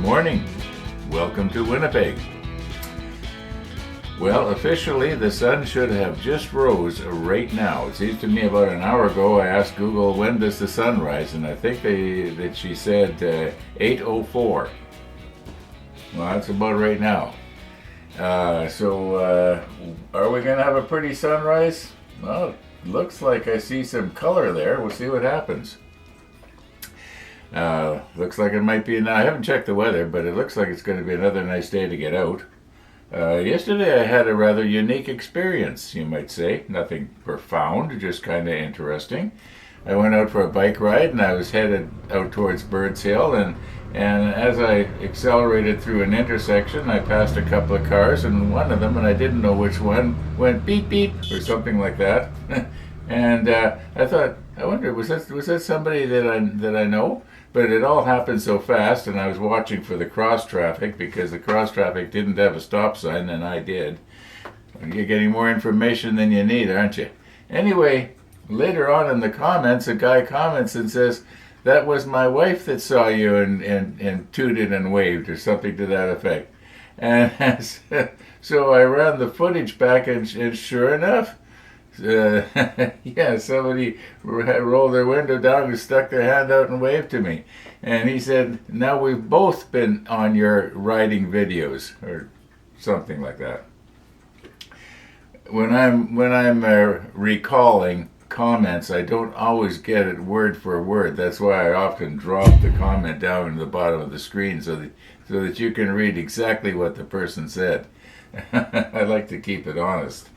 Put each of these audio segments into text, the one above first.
morning. Welcome to Winnipeg. Well, officially, the sun should have just rose right now. It seems to me about an hour ago I asked Google, when does the sun rise? And I think that she said 8:04. Well, that's about right now. So are we going to have a pretty sunrise? Well, it looks like I see some color there. We'll see what happens. Looks like it might be, I haven't checked the weather, but it looks like it's going to be another nice day to get out. Yesterday I had a rather unique experience, you might say. Nothing profound, just kind of interesting. I went out for a bike ride and I was headed out towards Birds Hill, and as I accelerated through an intersection, I passed a couple of cars, and one of them, and I didn't know which one, went beep beep or something like that. And I thought, I wonder, was that somebody that I know? But it all happened so fast, and I was watching for the cross traffic because the cross traffic didn't have a stop sign, and I did. You're getting more information than you need, aren't you? Anyway, later on in the comments, a guy comments and says, "That was my wife that saw you and tooted and waved," or something to that effect. And so I ran the footage back, and sure enough, yeah, somebody rolled their window down and stuck their hand out and waved to me. And he said, "Now we've both been on your riding videos," or something like that. When I'm recalling comments, I don't always get it word for word. That's why I often drop the comment down in the bottom of the screen so that you can read exactly what the person said. I like to keep it honest.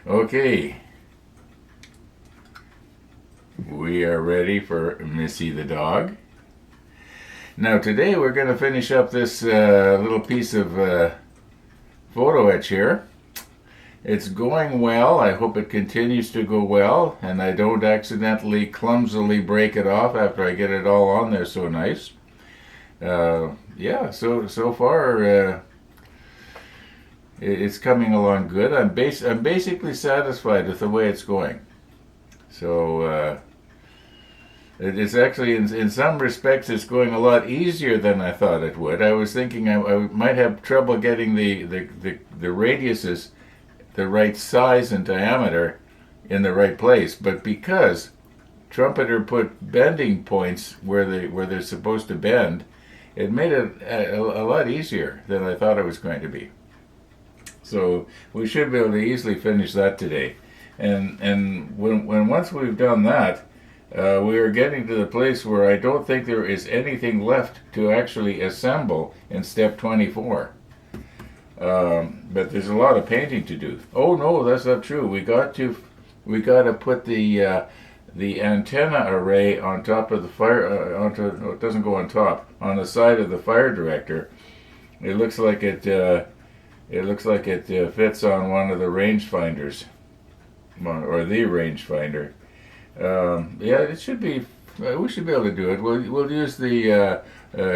Okay. We are ready for Missy the dog. Now today we're going to finish up this little piece of photo etch here. It's going well. I hope it continues to go well, and I don't accidentally clumsily break it off after I get it all on there so nice. Yeah, so far it's coming along good. I'm basically satisfied with the way it's going. So it's actually, in some respects, it's going a lot easier than I thought it would. I was thinking I might have trouble getting the radiuses the right size and diameter in the right place, but because Trumpeter put bending points where they're supposed to bend, it made it a lot easier than I thought it was going to be. So we should be able to easily finish that today. And once we've done that, we are getting to the place where I don't think there is anything left to actually assemble in step 24. But there's a lot of painting to do. Oh no, that's not true. We got to put the antenna array on top of the fire. No, it doesn't go on top. On the side of the fire director. It looks like it fits on one of the rangefinders, or the rangefinder. Yeah, it should be. We should be able to do it. We'll use the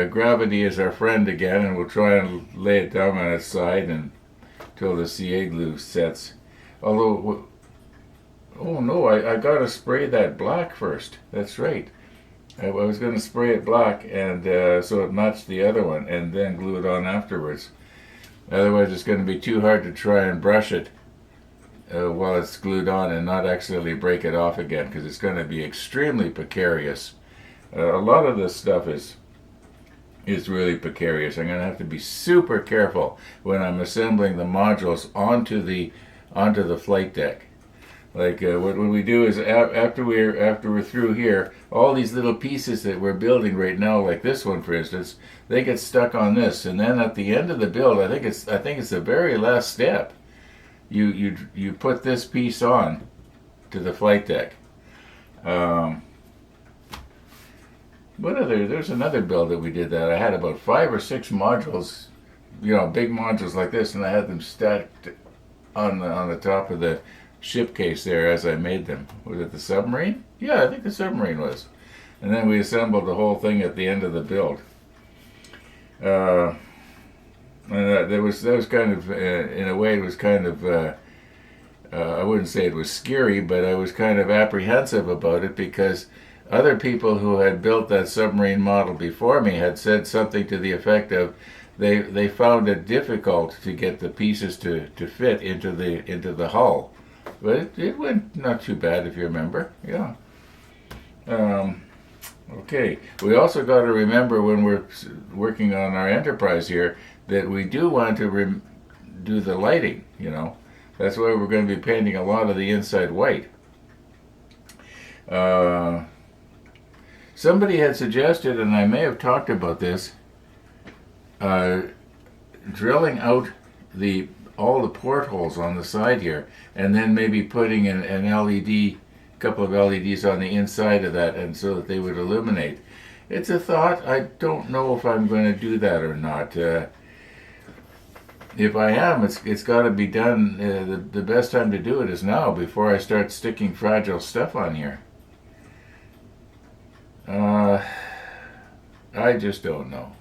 gravity as our friend again, and we'll try and lay it down on its side until the CA glue sets. Although, oh no, I gotta spray that black first. That's right. I was going to spray it black, and so it matched the other one, and then glue it on afterwards. Otherwise, it's going to be too hard to try and brush it while it's glued on and not accidentally break it off again, because it's going to be extremely precarious. A lot of this stuff is really precarious. I'm going to have to be super careful when I'm assembling the modules onto the flight deck. Like what we do is after we're through here, all these little pieces that we're building right now, like this one for instance, they get stuck on this, and then at the end of the build, I think it's the very last step. You put this piece on to the flight deck. There's another build that we did that. I had about 5 or 6 modules, big modules like this, and I had them stacked on the top of the ship case there as I made them. Was it the submarine? Yeah, I think the submarine was. And then we assembled the whole thing at the end of the build. And that was kind of, in a way, it was kind of, I wouldn't say it was scary, but I was kind of apprehensive about it because other people who had built that submarine model before me had said something to the effect of they found it difficult to get the pieces to fit into the hull, but it went not too bad if you remember. Yeah. Um, okay. We also got to remember when we're working on our enterprise here that we do want to do the lighting. That's why we're going to be painting a lot of the inside white. Somebody had suggested, and I may have talked about this, drilling out all the portholes on the side here, and then maybe putting an LED, couple of LEDs on the inside of that, and so that they would illuminate. It's a thought. I don't know if I'm going to do that or not. If I am, it's got to be done. The best time to do it is now, before I start sticking fragile stuff on here. I just don't know.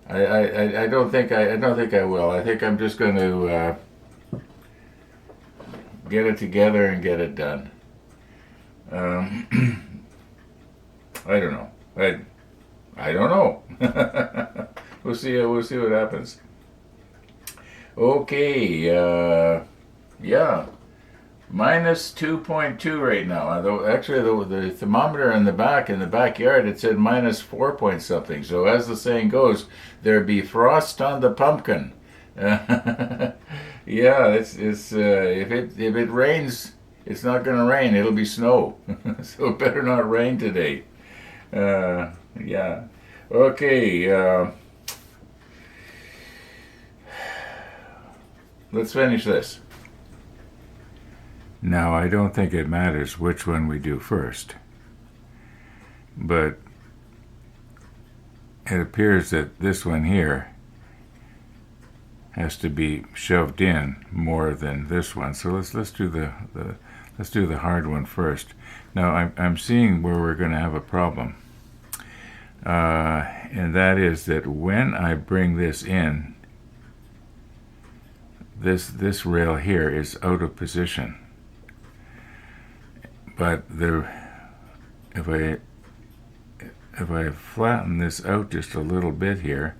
I don't think I will. I think I'm just going to get it together and get it done. I don't know. I don't know. We'll see. We'll see what happens. Okay. Yeah. Minus 2.2 right now. Actually, the thermometer in the backyard, it said minus 4 point something. So as the saying goes, there be frost on the pumpkin. Yeah, it's if it rains, it's not going to rain. It'll be snow. So it better not rain today. Yeah. Okay. Let's finish this. Now, I don't think it matters which one we do first, but it appears that this one here has to be shoved in more than this one. So let's do the hard one first. Now, I'm seeing where we're going to have a problem, and that is that when I bring this in, this rail here is out of position. But if I flatten this out just a little bit here,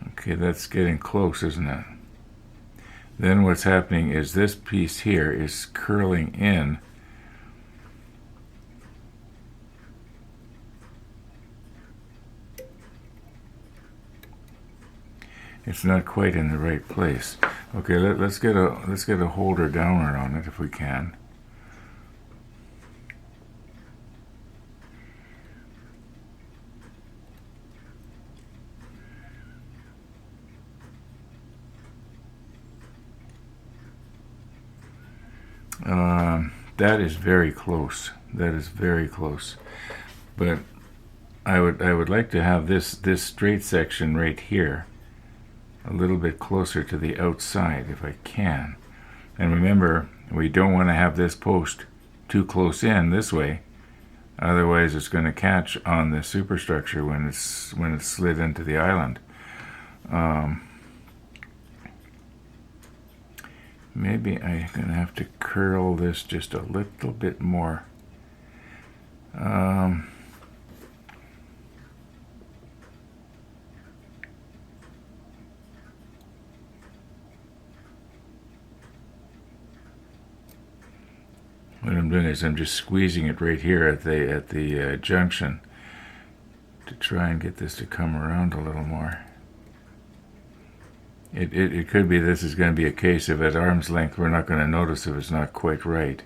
okay, that's getting close, isn't it? Then what's happening is this piece here is curling in. It's not quite in the right place. Okay, let's get a holder downer on it if we can. That is very close. That is very close. But I would like to have this straight section right here a little bit closer to the outside if I can. And remember, we don't want to have this post too close in this way, otherwise it's going to catch on the superstructure when it's slid into the island. Maybe I'm going to have to curl this just a little bit more. What I'm doing is I'm just squeezing it right here at the junction to try and get this to come around a little more. It could be this is going to be a case of at arm's length we're not going to notice if it's not quite right.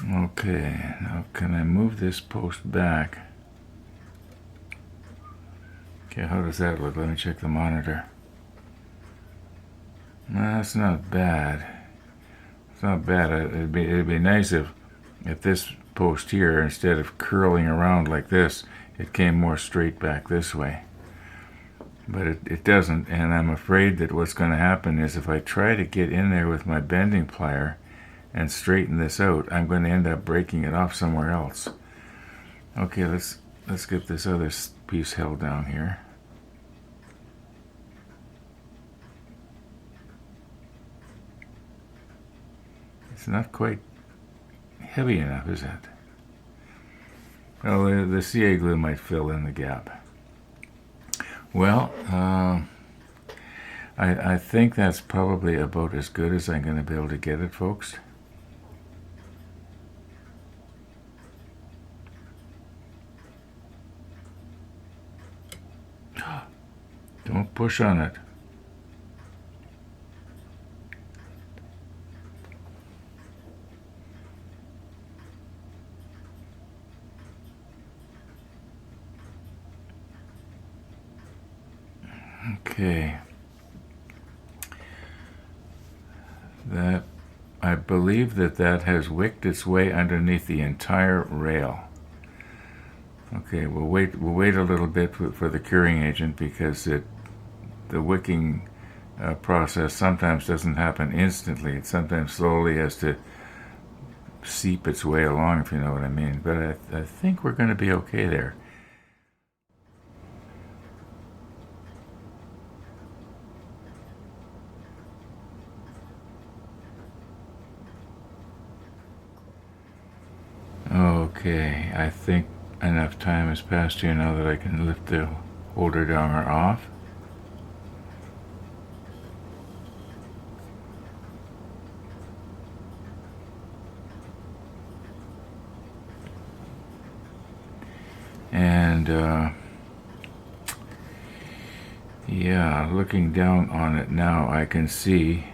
Okay, now can I move this post back? Okay, how does that look? Let me check the monitor. No, that's not bad. It's not bad. It'd be nice if this post here, instead of curling around like this, it came more straight back this way. but it doesn't, and I'm afraid that what's going to happen is if I try to get in there with my bending plier and straighten this out, I'm going to end up breaking it off somewhere else. Okay, let's get this other piece held down here. It's not quite heavy enough, is it? Well, the CA glue might fill in the gap. Well, I think that's probably about as good as I'm going to be able to get it, folks. Don't push on it. Okay. That, I believe that has wicked its way underneath the entire rail. Okay, we'll wait a little bit for the curing agent, because the wicking process sometimes doesn't happen instantly. It sometimes slowly has to seep its way along, if you know what I mean. But I think we're going to be okay there. Okay, I think enough time has passed here now that I can lift the holder downer off. And yeah, looking down on it now, I can see,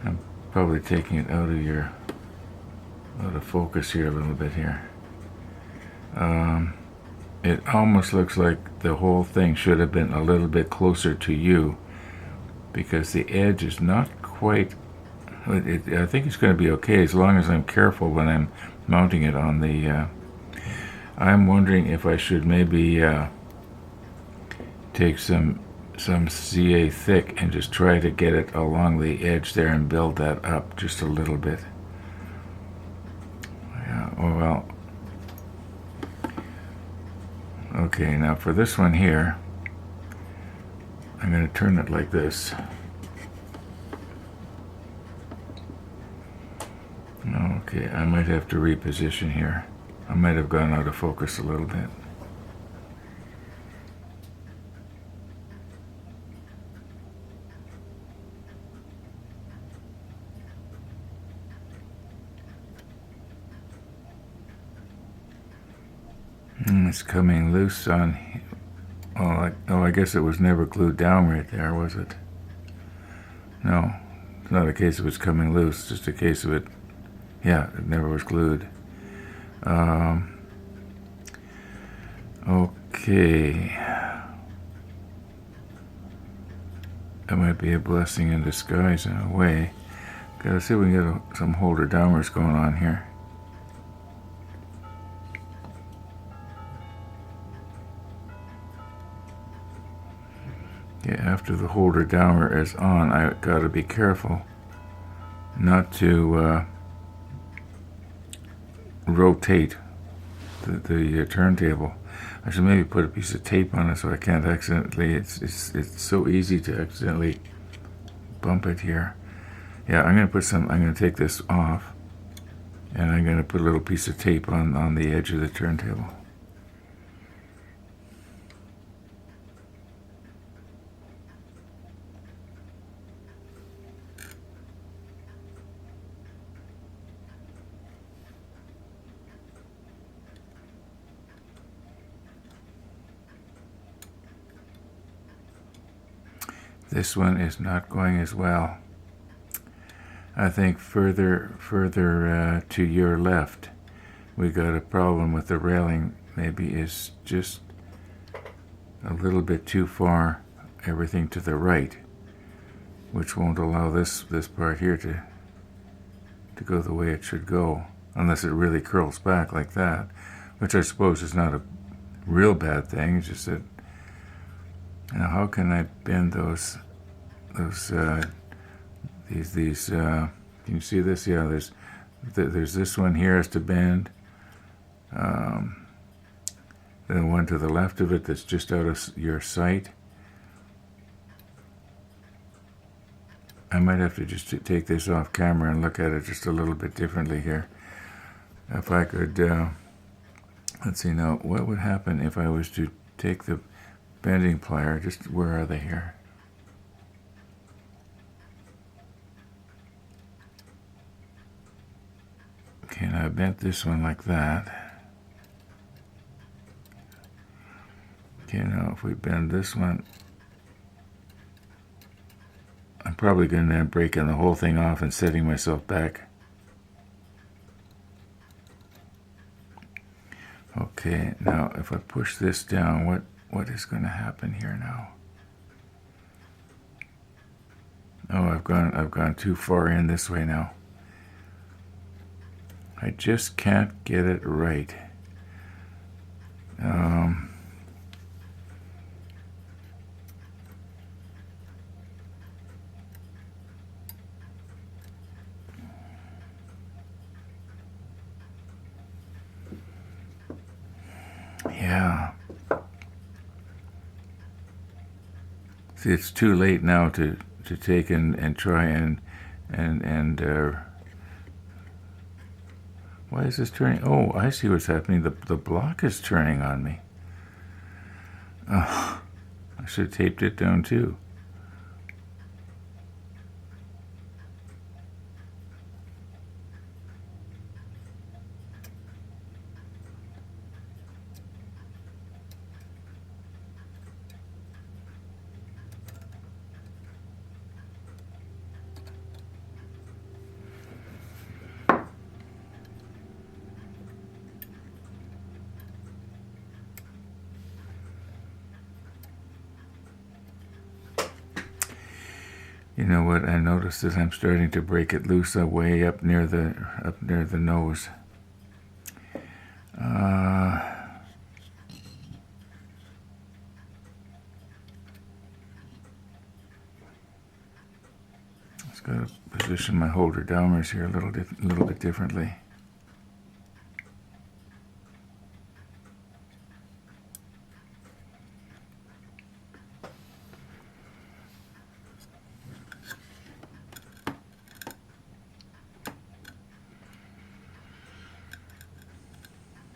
I'm probably taking it out of focus here a little bit here. It almost looks like the whole thing should have been a little bit closer to you, because the edge is not quite, I think it's going to be okay as long as I'm careful when I'm mounting it on the, I'm wondering if I should maybe take some CA thick and just try to get it along the edge there and build that up just a little bit. Yeah, well, okay, now for this one here, I'm going to turn it like this. Okay, I might have to reposition here. I might have gone out of focus a little bit. It's coming loose on, I guess it was never glued down right there, was it? No, it's not a case of it's coming loose, it's just a case of it, yeah, it never was glued. Okay. That might be a blessing in disguise in a way. Gotta see if we can get some holder downers going on here. Yeah, after the holder downer is on, I gotta be careful not to rotate the turntable. I should maybe put a piece of tape on it so I can't accidentally, it's so easy to accidentally bump it here. Yeah, I'm gonna take this off, and I'm gonna put a little piece of tape on the edge of the turntable. This one is not going as well. I think further to your left, we got a problem with the railing. Maybe it's just a little bit too far, everything to the right, which won't allow this part here to go the way it should go, unless it really curls back like that, which I suppose is not a real bad thing. It's just that Now, how can I bend these? Can you see this? Yeah, there's this one here is to bend. Then one to the left of it that's just out of your sight. I might have to just take this off camera and look at it just a little bit differently here. If I could, let's see now, what would happen if I was to take the bending plier, just where are they here? Okay, now I bent this one like that. Okay, now if we bend this one, I'm probably going to end up breaking the whole thing off and setting myself back. Okay, now if I push this down, what is going to happen here now? Oh, I've gone too far in this way now. I just can't get it right. Yeah. See, it's too late now to take and try and why is this turning? Oh, I see what's happening. The block is turning on me. Oh, I should have taped it down too. You know what I noticed is I'm starting to break it loose way up near the nose. Just got to position my holder downwards here a little bit differently.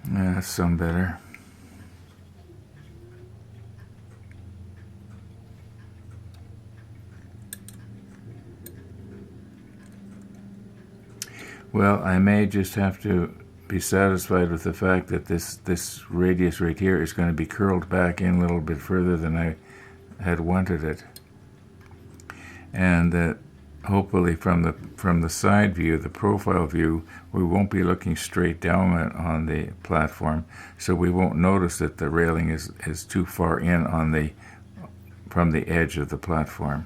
Yeah, that's some better. Well, I may just have to be satisfied with the fact that this radius right here is going to be curled back in a little bit further than I had wanted it, and that hopefully from the side view, the profile view, we won't be looking straight down on the platform, so we won't notice that the railing is too far in from the edge of the platform.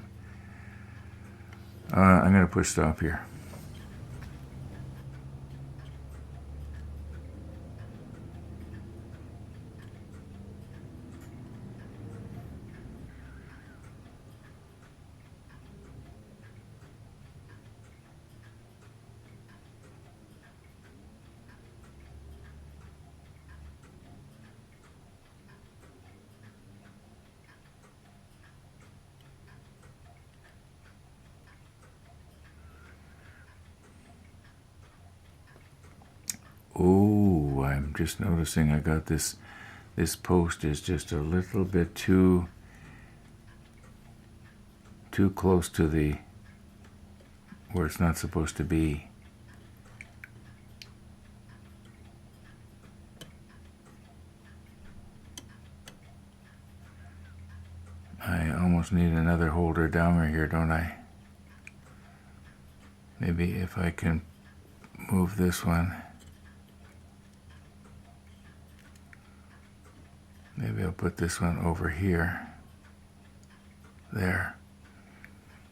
I'm going to push stop here. Oh, I'm just noticing I got this post is just a little bit too close to the where it's not supposed to be. I almost need another holder downer here, don't I? Maybe if I can move this one. Maybe I'll put this one over here. There.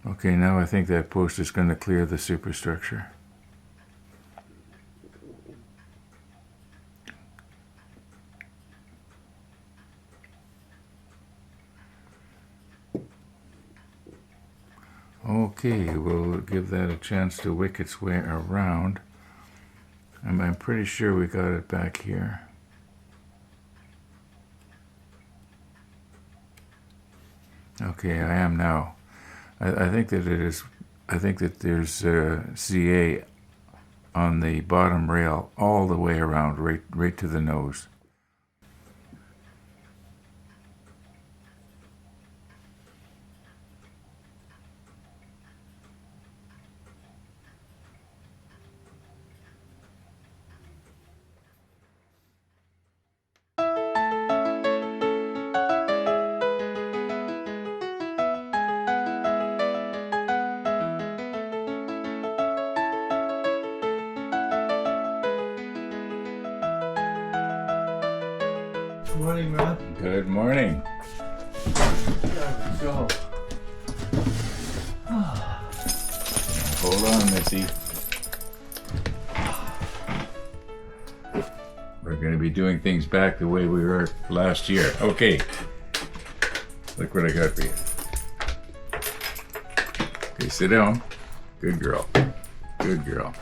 Okay, now I think that post is going to clear the superstructure. Okay, we'll give that a chance to wick its way around. I'm pretty sure we got it back here. Okay, I am now. I think that it is. I think that there's CA on the bottom rail all the way around, right to the nose. Good morning, Ron. Good morning. There we go. Hold on, Missy. We're going to be doing things back the way we were last year. Okay. Look what I got for you. Okay, sit down. Good girl. Good girl.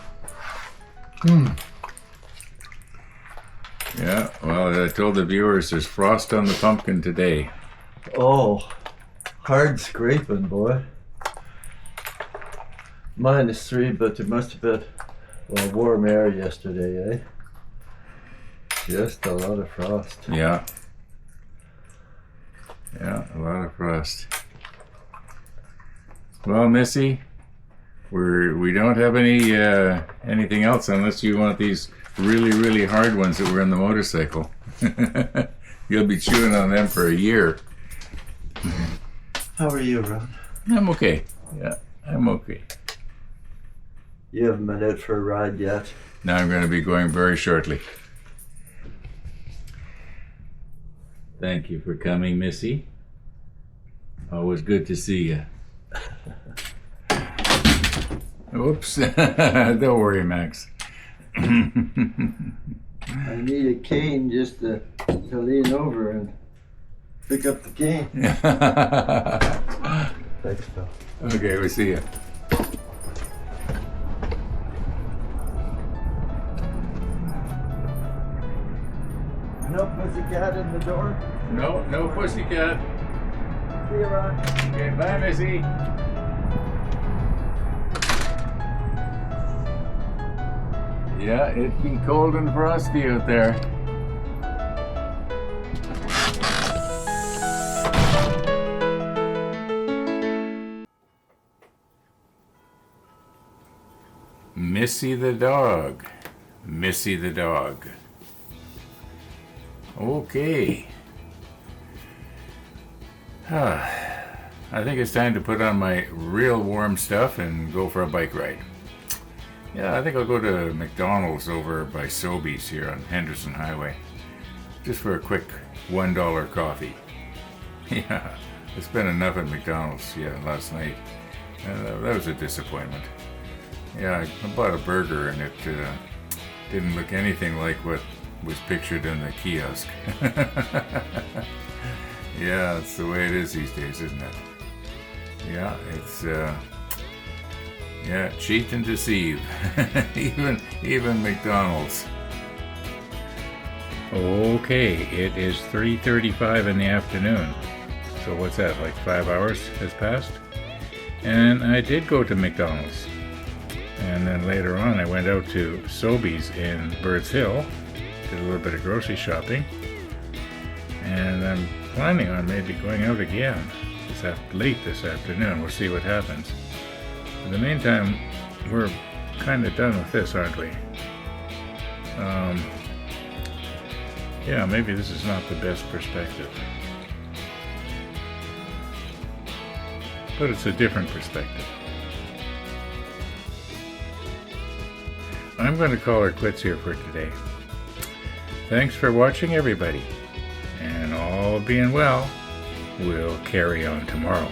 Yeah, well, I told the viewers there's frost on the pumpkin today. Oh, hard scraping, boy. -3, but there must have been, well, warm air yesterday, eh? Just a lot of frost. Yeah. Yeah, a lot of frost. Well, Missy, we don't have anything else unless you want these really hard ones that were in the motorcycle. You'll be chewing on them for a year. How are you, Ron? I'm okay. Yeah, I'm okay. You haven't been out for a ride yet. Now I'm going to be going very shortly. Thank you for coming, Missy. Always good to see you. Oops. Don't worry, Max. I need a cane just to lean over and pick up the cane. Thanks, Phil. Okay, we'll see you. No pussycat in the door. No pussycat. See you, Ron. Okay, bye, Missy. Yeah, it'd be cold and frosty out there. Missy the dog. Missy the dog. Okay. I think it's time to put on my real warm stuff and go for a bike ride. Yeah, I think I'll go to McDonald's over by Sobeys here on Henderson Highway. Just for a quick $1 coffee. Yeah, I spent enough at McDonald's, last night. That was a disappointment. Yeah, I bought a burger and it didn't look anything like what was pictured in the kiosk. Yeah, that's the way it is these days, isn't it? Yeah, it's cheat and deceive. even McDonald's. Okay, it is 3:35 in the afternoon. So what's that, like 5 hours has passed? And I did go to McDonald's. And then later on I went out to Sobeys in Birds Hill, did a little bit of grocery shopping, and I'm planning on maybe going out again late this afternoon. We'll see what happens. In the meantime, we're kind of done with this, aren't we? Yeah, maybe this is not the best perspective. But it's a different perspective. I'm going to call her quits here for today. Thanks for watching, everybody. And all being well, we'll carry on tomorrow.